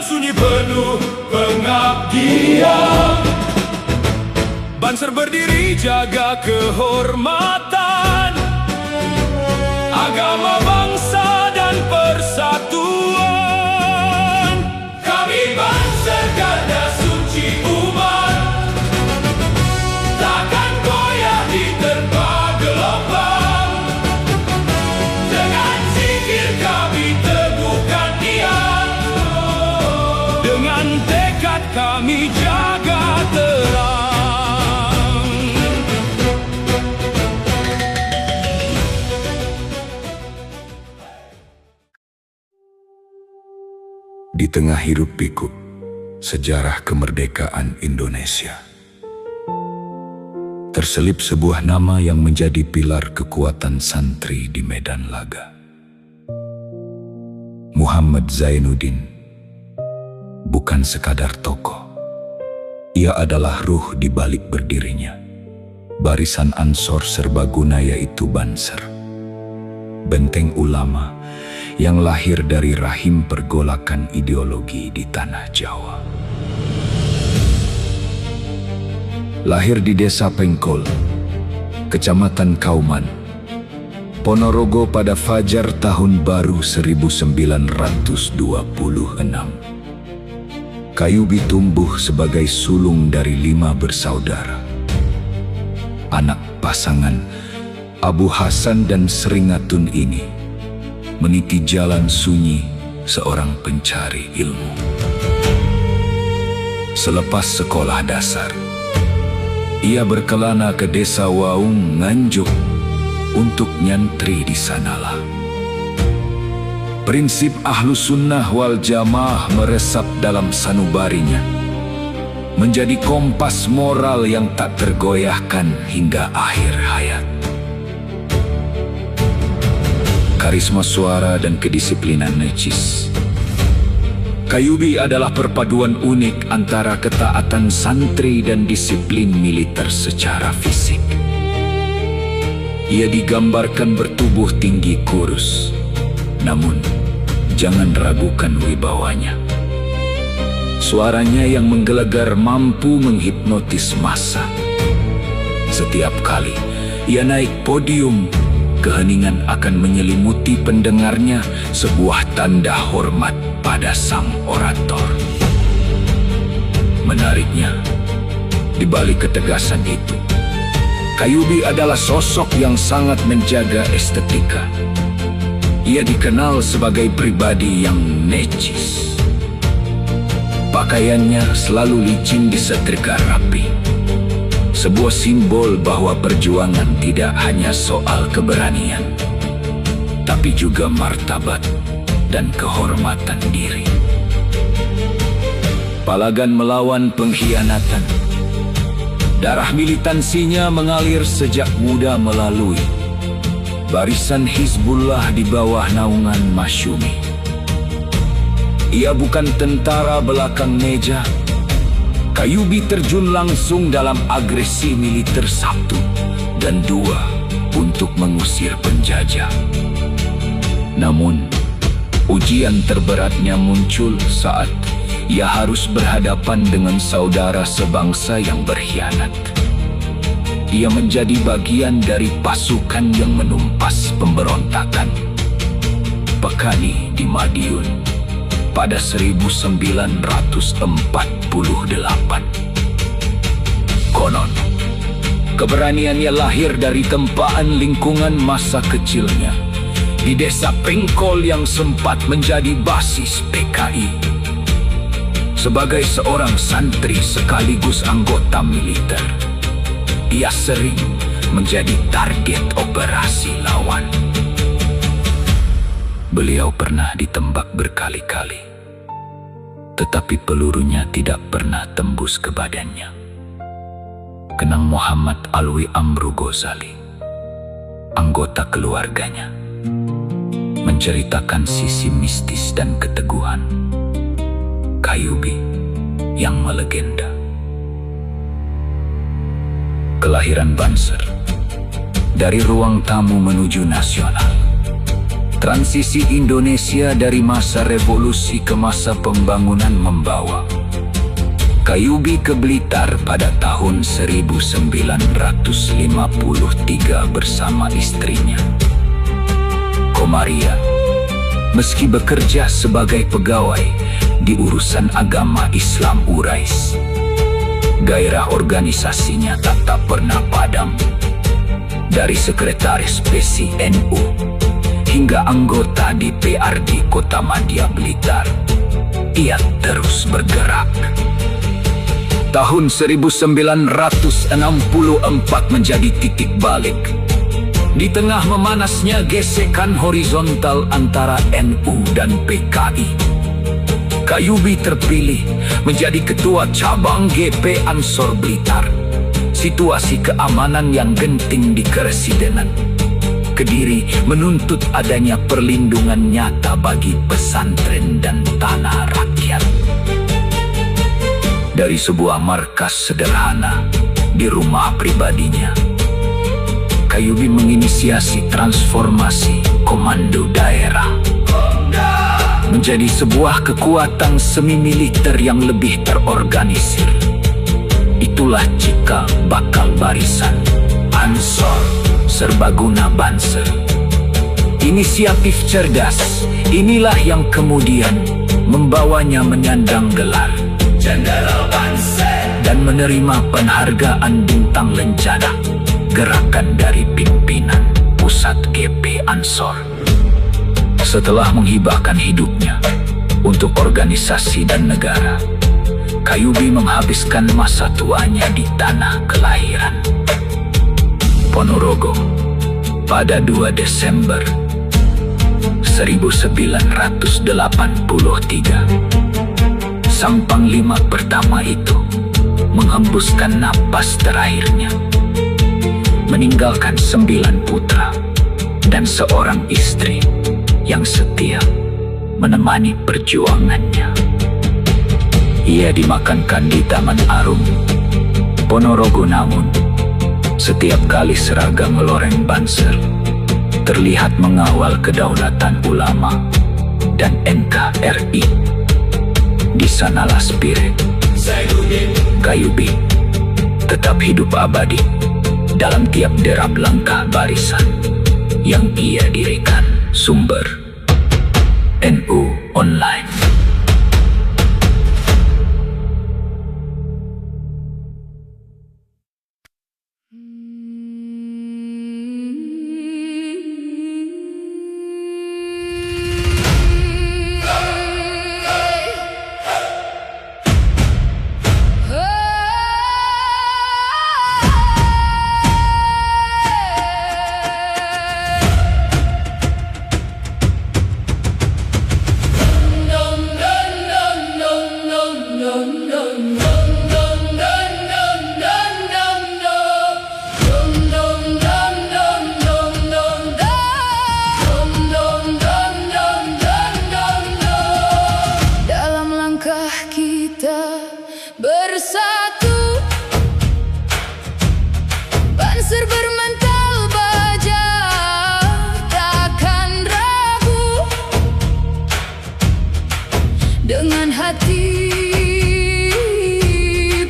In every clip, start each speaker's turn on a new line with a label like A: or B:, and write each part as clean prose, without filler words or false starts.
A: sunyi penuh pengabdian. Banser berdiri jaga kehormatan agama, bangsa, dan persatuan. Kami Banser garda suci umat, takkan goyah diterpa gelombang. Dengan zikir kami teguhkan niat, dengan tekad kami jaga terang.
B: Di tengah hiruk pikuk sejarah kemerdekaan Indonesia, terselip sebuah nama yang menjadi pilar kekuatan santri di medan laga. Muhammad Zainuddin bukan sekadar tokoh. Ia adalah ruh di balik berdirinya barisan Ansor Serbaguna, yaitu Banser. Benteng ulama yang lahir dari rahim pergolakan ideologi di tanah Jawa. Lahir di Desa Pengkol, Kecamatan Kauman, Ponorogo pada fajar tahun baru 1926. Kayubi tumbuh sebagai sulung dari 5 bersaudara. Anak pasangan Abu Hasan dan Seringatun ini meniti jalan sunyi seorang pencari ilmu. Selepas sekolah dasar, ia berkelana ke desa Waung, Nganjuk untuk nyantri di sanalah. Prinsip Ahlus Sunnah wal Jamaah meresap dalam sanubarinya, menjadi kompas moral yang tak tergoyahkan hingga akhir hayat. Karisma suara dan kedisiplinan necis. Kayubi adalah perpaduan unik antara ketaatan santri dan disiplin militer secara fisik. Ia digambarkan bertubuh tinggi kurus, namun jangan ragukan wibawanya. Suaranya yang menggelegar mampu menghipnotis massa. Setiap kali ia naik podium, keheningan akan menyelimuti pendengarnya, sebuah tanda hormat pada sang orator. Menariknya, di balik ketegasan itu, Kayubi adalah sosok yang sangat menjaga estetika. Ia dikenal sebagai pribadi yang necis. Pakaiannya selalu licin disetrika rapi. Sebuah simbol bahwa perjuangan tidak hanya soal keberanian, tapi juga martabat dan kehormatan diri. Palagan melawan pengkhianatan. Darah militansinya mengalir sejak muda melalui barisan Hizbullah di bawah naungan Masyumi. Ia bukan tentara belakang meja. Kayubi terjun langsung dalam agresi militer 1 dan 2 untuk mengusir penjajah. Namun, ujian terberatnya muncul saat ia harus berhadapan dengan saudara sebangsa yang berkhianat. Ia menjadi bagian dari pasukan yang menumpas pemberontakan Pekani di Madiun pada 1948. Konon, keberaniannya lahir dari tempaan lingkungan masa kecilnya di Desa Pengkol yang sempat menjadi basis PKI. Sebagai seorang santri sekaligus anggota militer, ia sering menjadi target operasi lawan. Beliau pernah ditembak berkali-kali, tetapi pelurunya tidak pernah tembus ke badannya. Kenang Muhammad Alwi Amru Ghazali, anggota keluarganya, menceritakan sisi mistis dan keteguhan Kayubi yang melegenda. Kelahiran Banser dari ruang tamu menuju nasional Transisi Indonesia dari masa revolusi ke masa pembangunan membawa Kayubi ke Blitar pada tahun 1953 bersama istrinya, Komaria. Meski bekerja sebagai pegawai di urusan agama Islam Urais, gairah organisasinya tak pernah padam. Dari sekretaris PCNU hingga anggota DPRD Kota Madya Blitar, ia terus bergerak. Tahun 1964 menjadi titik balik. Di tengah memanasnya gesekan horizontal antara NU dan PKI, Kayubi terpilih menjadi ketua cabang GP Ansor Blitar. Situasi keamanan yang genting di Keresidenan Kediri menuntut adanya perlindungan nyata bagi pesantren dan tanah rakyat. Dari sebuah markas sederhana di rumah pribadinya, Kayubi menginisiasi transformasi komando daerah menjadi sebuah kekuatan semi-militer yang lebih terorganisir. Itulah cikal bakal barisan Ansor Serbaguna Banser. Inisiatif cerdas inilah yang kemudian membawanya menyandang gelar Jenderal Banser dan menerima penghargaan bintang lencana gerakan dari pimpinan pusat GP Ansor. Setelah menghibahkan hidupnya untuk organisasi dan negara, Kayubi menghabiskan masa tuanya di tanah kelahiran, Ponorogo, pada 2 Desember 1983. Sang panglima pertama itu menghembuskan napas terakhirnya, meninggalkan 9 putra dan seorang istri yang setia menemani perjuangannya. Ia dimakamkan di Taman Arum, Ponorogo. Namun setiap kali seragam loreng Banser terlihat mengawal kedaulatan ulama dan NKRI, di sanalah spirit Kayubi tetap hidup abadi dalam tiap derap langkah barisan yang ia dirikan. Sumber NU Online.
C: Bersatu, Banser bermental baja, takkan ragu. Dengan hati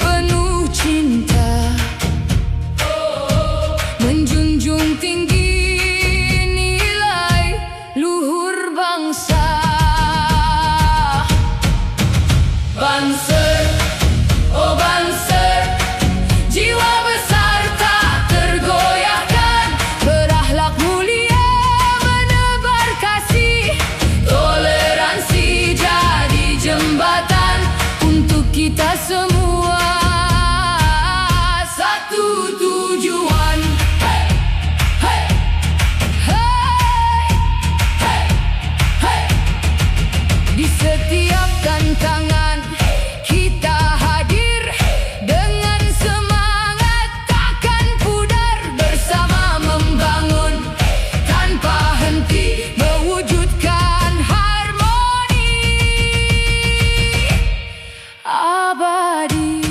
C: penuh cinta, menjunjung tinggi nilai luhur bangsa. Banser, oh Banser, jiwa besar tak tergoyahkan, berakhlak mulia, menebar kasih, toleransi jadi jembatan untuk kita semua. Satu tujuan, hey, hey, hey, hey, hey. Di setiap tantangan kita hadir dengan semangat, takkan pudar, bersama membangun tanpa henti, mewujudkan harmoni abadi.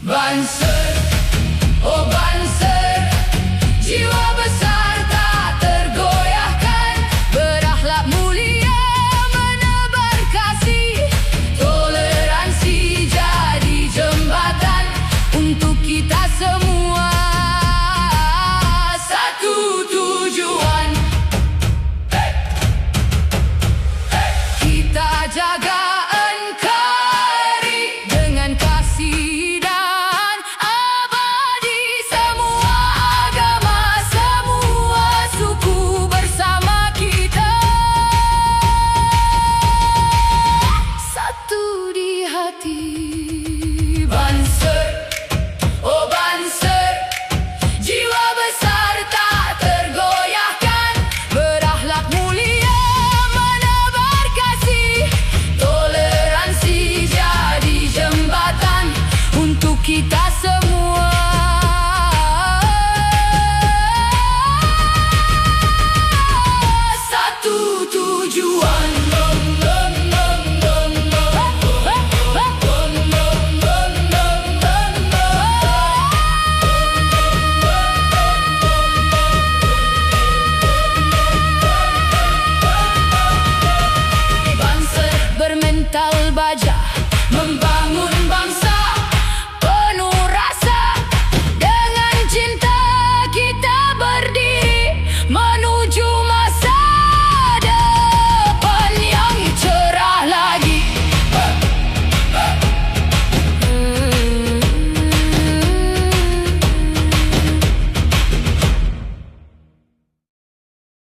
C: Banser, oh Banser, jiwa besar tak tergoyahkan, mental baja, membangun bangsa.